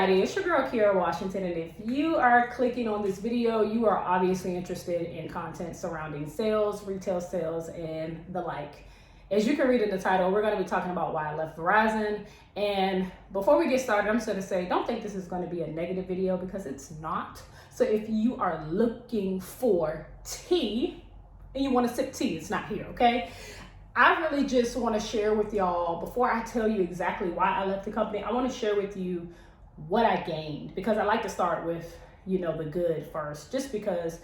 everybody, it's your girl Kiara Washington, and if you are clicking on this video, you are obviously interested in content surrounding sales, retail sales, and the like. As you can read in the title, we're going to be talking about why I left Verizon. And before we get started, I'm just going to say, don't think this is going to be a negative video, because it's not. So if you are looking for tea and you want to sip tea, it's not here, okay? I really just want to share with y'all, before I tell you exactly why I left the company, I want to share with you what I gained, because I like to start with, the good first, just because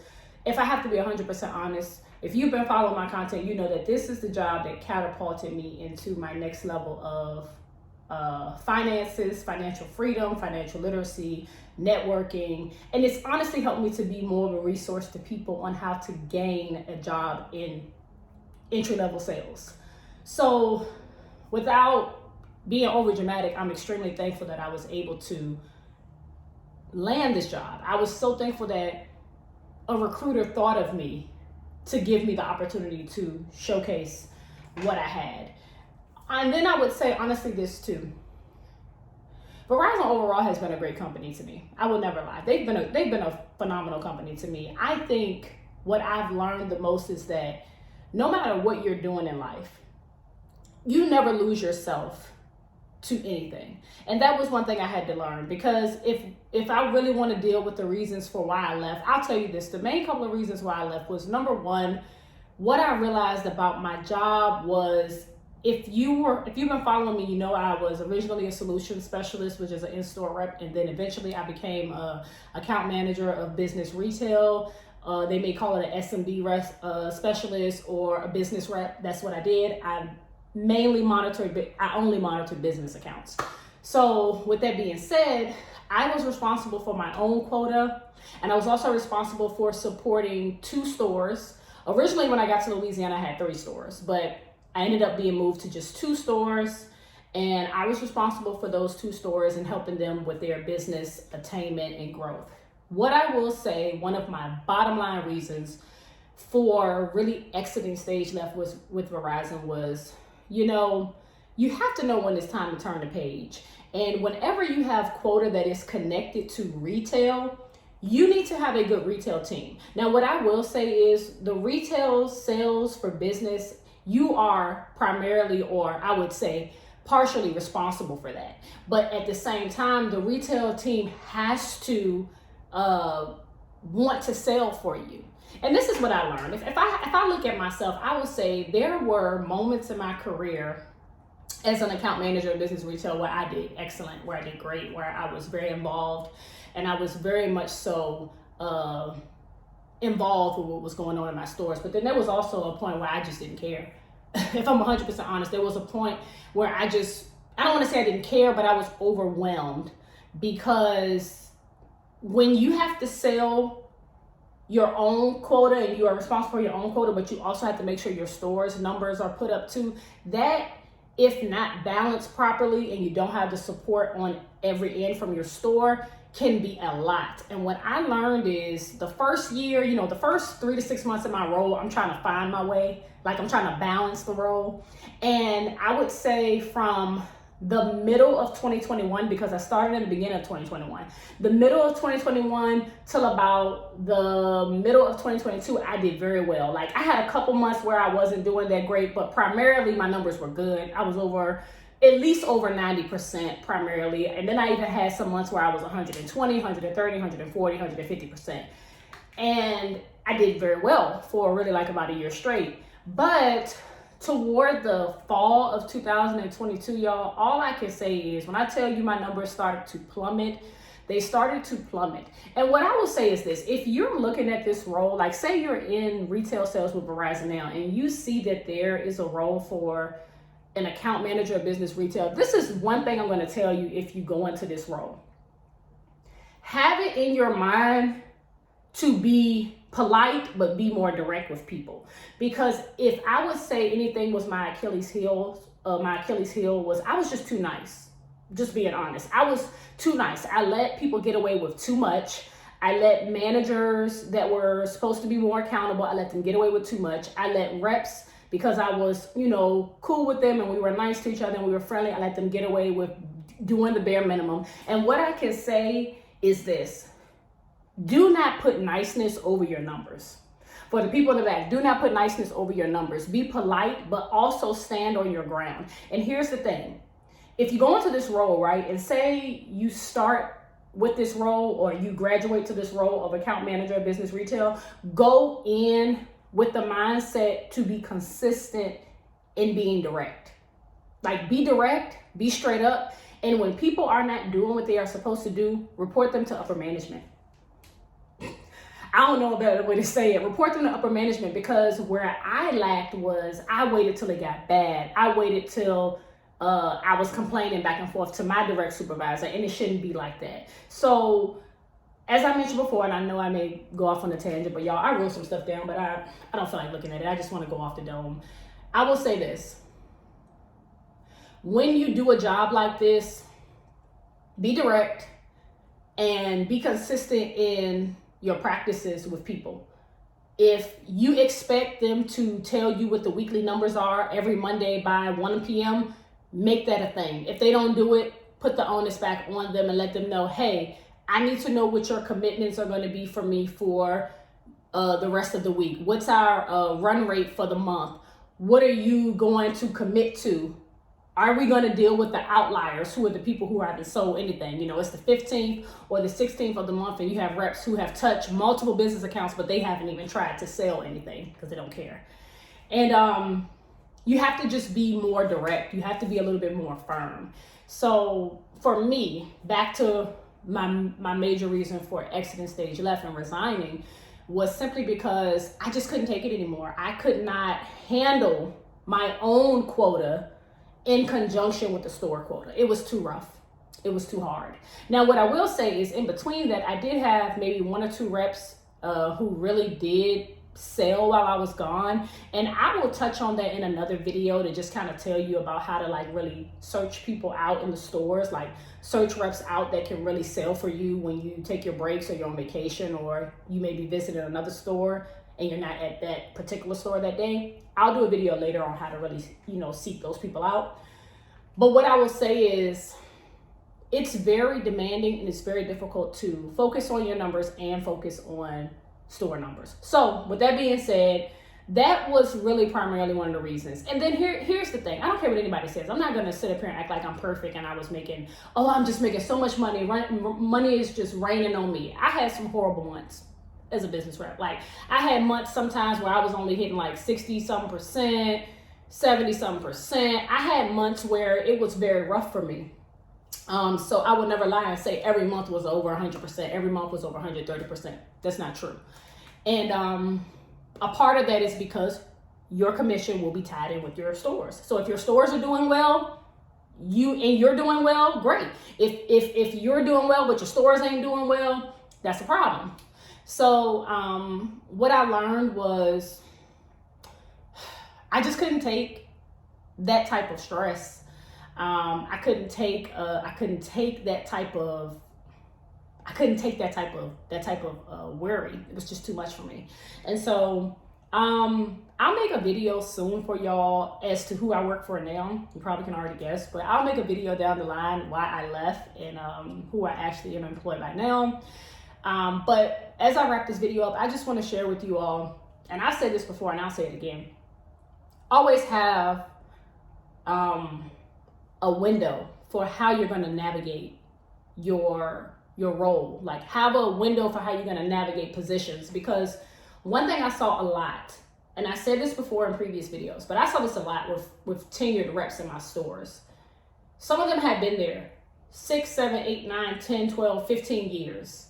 if I have to be 100% honest, if you've been following my content, you know that this is the job that catapulted me into my next level of finances, financial freedom, financial literacy, networking, and it's honestly helped me to be more of a resource to people on how to gain a job in entry-level sales. So without being over dramatic, I'm extremely thankful that I was able to land this job. I was so thankful that a recruiter thought of me to give me the opportunity to showcase what I had. And then I would say honestly this too. Verizon overall has been a great company to me. I will never lie. They've been a phenomenal company to me. I think what I've learned the most is that no matter what you're doing in life, you never lose yourself to anything. And that was one thing I had to learn, because if I really want to deal with the reasons for why I left, I'll tell you this. The main couple of reasons why I left was, number one, what I realized about my job was, if you've been following me, you know I was originally a solution specialist, which is an in-store rep, and then eventually I became a account manager of business retail. They may call it an SMB specialist or a business rep. That's what I did. I only monitored business accounts. So with that being said, I was responsible for my own quota, and I was also responsible for supporting 2 stores. Originally, when I got to Louisiana, I had 3 stores, but I ended up being moved to just 2 stores, and I was responsible for those 2 stores and helping them with their business attainment and growth. What I will say, one of my bottom line reasons for really exiting stage left with Verizon was, you have to know when it's time to turn the page. And whenever you have quota that is connected to retail, you need to have a good retail team. Now, what I will say is the retail sales for business, you are primarily, or I would say partially, responsible for that. But at the same time, the retail team has to want to sell for you. And this is what I learned. If I look at myself, I would say there were moments in my career as an account manager of business retail where I did excellent, where I did great, where I was very involved, and I was very much so involved with what was going on in my stores. But then there was also a point where I just didn't care. If I'm 100% honest, there was a point where I don't want to say I didn't care, but I was overwhelmed, because when you have to sell your own quota and you are responsible for your own quota, but you also have to make sure your store's numbers are put up too, that, if not balanced properly and you don't have the support on every end from your store, can be a lot. And what I learned is the first year, the first 3 to 6 months of my role, I'm trying to find my way. Like, I'm trying to balance the role. And I would say from the middle of 2021, because I started in the beginning of 2021, the middle of 2021 till about the middle of 2022, I did very well. Like, I had a couple months where I wasn't doing that great, but primarily my numbers were good. I was at least over 90% primarily. And then I even had some months where I was 120, 130, 140, 150%. And I did very well for really like about a year straight. But toward the fall of 2022, y'all, all I can say is, when I tell you my numbers started to plummet, they started to plummet. And what I will say is this: if you're looking at this role, like say you're in retail sales with Verizon now, and you see that there is a role for an account manager of business retail, this is one thing I'm going to tell you. If you go into this role, have it in your mind to be polite, but be more direct with people. Because if I would say anything was my Achilles heel was I was just too nice. Just being honest, I was too nice. I let people get away with too much. I let managers that were supposed to be more accountable, I let them get away with too much. I let reps, because I was, cool with them and we were nice to each other and we were friendly, I let them get away with doing the bare minimum. And what I can say is this: do not put niceness over your numbers. For the people in the back, do not put niceness over your numbers. Be polite, but also stand on your ground. And here's the thing. If you go into this role, right, and say you start with this role or you graduate to this role of account manager, business retail, go in with the mindset to be consistent in being direct. Like, be direct, be straight up. And when people are not doing what they are supposed to do, report them to upper management. I don't know a better way to say it. Report them to upper management, because where I lacked was I waited till it got bad. I waited till I was complaining back and forth to my direct supervisor, and it shouldn't be like that. So as I mentioned before, and I know I may go off on a tangent, but y'all, I wrote some stuff down, but I don't feel like looking at it. I just want to go off the dome. I will say this. When you do a job like this, be direct and be consistent in your practices with people. If you expect them to tell you what the weekly numbers are every Monday by 1 p.m., make that a thing. If they don't do it, put the onus back on them and let them know, hey, I need to know what your commitments are going to be for me for the rest of the week. What's our run rate for the month? What are you going to commit to? Are we going to deal with the outliers, who are the people who haven't sold anything? You know, it's the 15th or the 16th of the month, and you have reps who have touched multiple business accounts, but they haven't even tried to sell anything because they don't care. And you have to just be more direct. You have to be a little bit more firm. So for me, back to my major reason for exiting stage left and resigning was simply because I just couldn't take it anymore. I could not handle my own quota in conjunction with the store quota. It was too rough. It was too hard. Now, what I will say is, in between that, I did have maybe 1 or 2 reps who really did sell while I was gone. And I will touch on that in another video to just kind of tell you about how to like really search people out in the stores, like search reps out that can really sell for you when you take your breaks or you're on vacation, or you may be visiting another store and you're not at that particular store that day. I'll do a video later on how to really, seek those people out. But what I will say is, it's very demanding and it's very difficult to focus on your numbers and focus on store numbers. So with that being said, that was really primarily one of the reasons. And then here's the thing. I don't care what anybody says. I'm not going to sit up here and act like I'm perfect and I'm just making so much money. Money is just raining on me. I had some horrible months as a business rep. Like, I had months sometimes where I was only hitting like 60-something%, 70-something%. I had months where it was very rough for me. So I would never lie and say every month was over 100%. Every month was over 130%. That's not true. And a part of that is because your commission will be tied in with your stores. So if your stores are doing well, you're doing well, great. If you're doing well but your stores ain't doing well, that's a problem. So what I learned was I just couldn't take that type of stress. I couldn't take that type of worry. It was just too much for me. And so I'll make a video soon for y'all as to who I work for now. You probably can already guess, but I'll make a video down the line why I left and who I actually am employed by now. But as I wrap this video up, I just want to share with you all, and I've said this before and I'll say it again, always have a window for how you're going to navigate your role. Like, have a window for how you're going to navigate positions. Because one thing I saw a lot, and I said this before in previous videos, but I saw this a lot with tenured reps in my stores. Some of them had been there 6, 7, 8, 9, 10, 12, 15 years.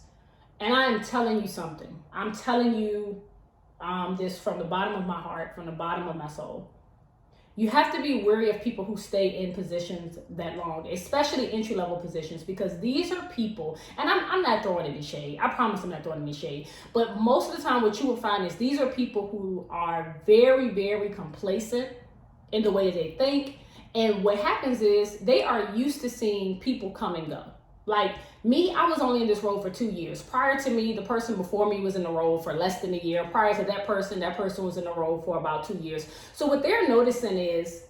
And I am telling you something. I'm telling you this from the bottom of my heart, from the bottom of my soul. You have to be wary of people who stay in positions that long, especially entry-level positions, because these are people, and I'm not throwing any shade. I promise I'm not throwing any shade. But most of the time what you will find is these are people who are very, very complacent in the way they think. And what happens is they are used to seeing people come and go. Like me, I was only in this role for 2 years. Prior to me, the person before me was in the role for less than a year. Prior to that person was in the role for about 2 years. So what they're noticing is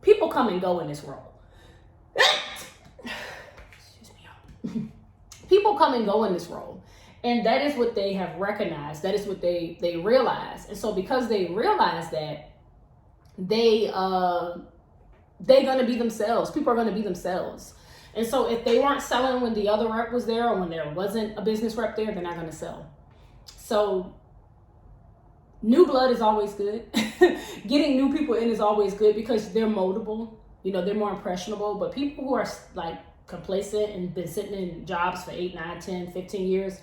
people come and go in this role. People come and go in this role. And that is what they have recognized. That is what they realize. And so because they realize that, they're gonna be themselves. People are gonna be themselves. And so if they weren't selling when the other rep was there, or when there wasn't a business rep there, they're not gonna sell. So new blood is always good. Getting new people in is always good because they're moldable. You know, they're more impressionable. But people who are like complacent and been sitting in jobs for 8, 9, 10, 15 years,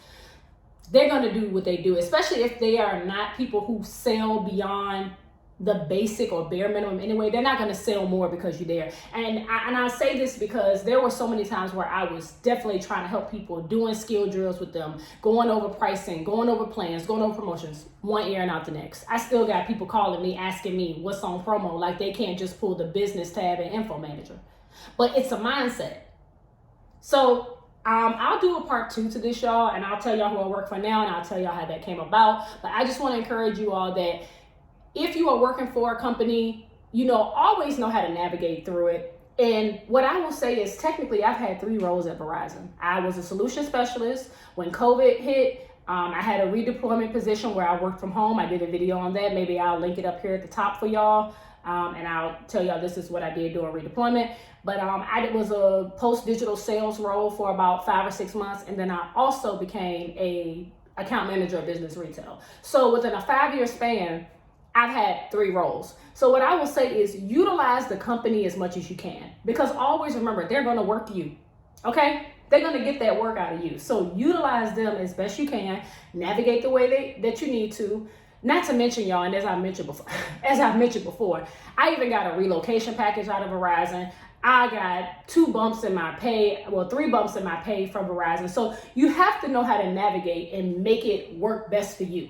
they're going to do what they do, especially if they are not people who sell beyond the basic or bare minimum anyway. They're not going to sell more because you're there. And I say this because there were so many times where I was definitely trying to help people, doing skill drills with them, going over pricing, going over plans, going over promotions, one ear and out the next. I still got people calling me, asking me what's on promo, like they can't just pull the business tab and info manager. But it's a mindset. So I'll do a part 2 to this, y'all, and I'll tell y'all who I work for now, and I'll tell y'all how that came about. But I just want to encourage you all that if you are working for a company, you know, always know how to navigate through it. And what I will say is, technically, I've had 3 roles at Verizon. I was a solution specialist. When COVID hit, I had a redeployment position where I worked from home. I did a video on that. Maybe I'll link it up here at the top for y'all. And I'll tell y'all this is what I did during redeployment. But I was a post-digital sales role for about 5 or 6 months. And then I also became a account manager of business retail. So within a 5-year span, I've had 3 roles. So what I will say is utilize the company as much as you can, because always remember, they're going to work you. Okay? They're going to get that work out of you. So utilize them as best you can. Navigate the way that you need to. Not to mention, y'all, and as I've mentioned before, I even got a relocation package out of Verizon. I got 2 bumps in my pay, 3 bumps in my pay from Verizon. So you have to know how to navigate and make it work best for you.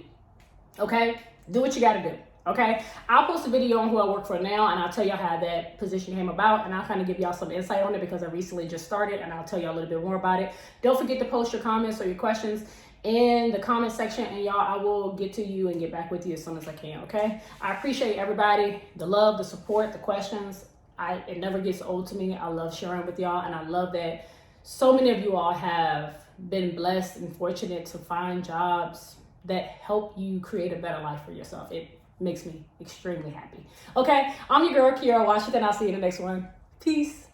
Okay? Do what you got to do. Okay? I'll post a video on who I work for now, and I'll tell y'all how that position came about, and I'll kind of give y'all some insight on it because I recently just started, and I'll tell y'all a little bit more about it. Don't forget to post your comments or your questions in the comment section, and y'all, I will get to you and get back with you as soon as I can. Okay? I appreciate everybody, the love, the support, the questions. It never gets old to me. I love sharing with y'all, and I love that so many of you all have been blessed and fortunate to find jobs that help you create a better life for yourself. It makes me extremely happy. Okay, I'm your girl, Kiara Washington. I'll see you in the next one. Peace.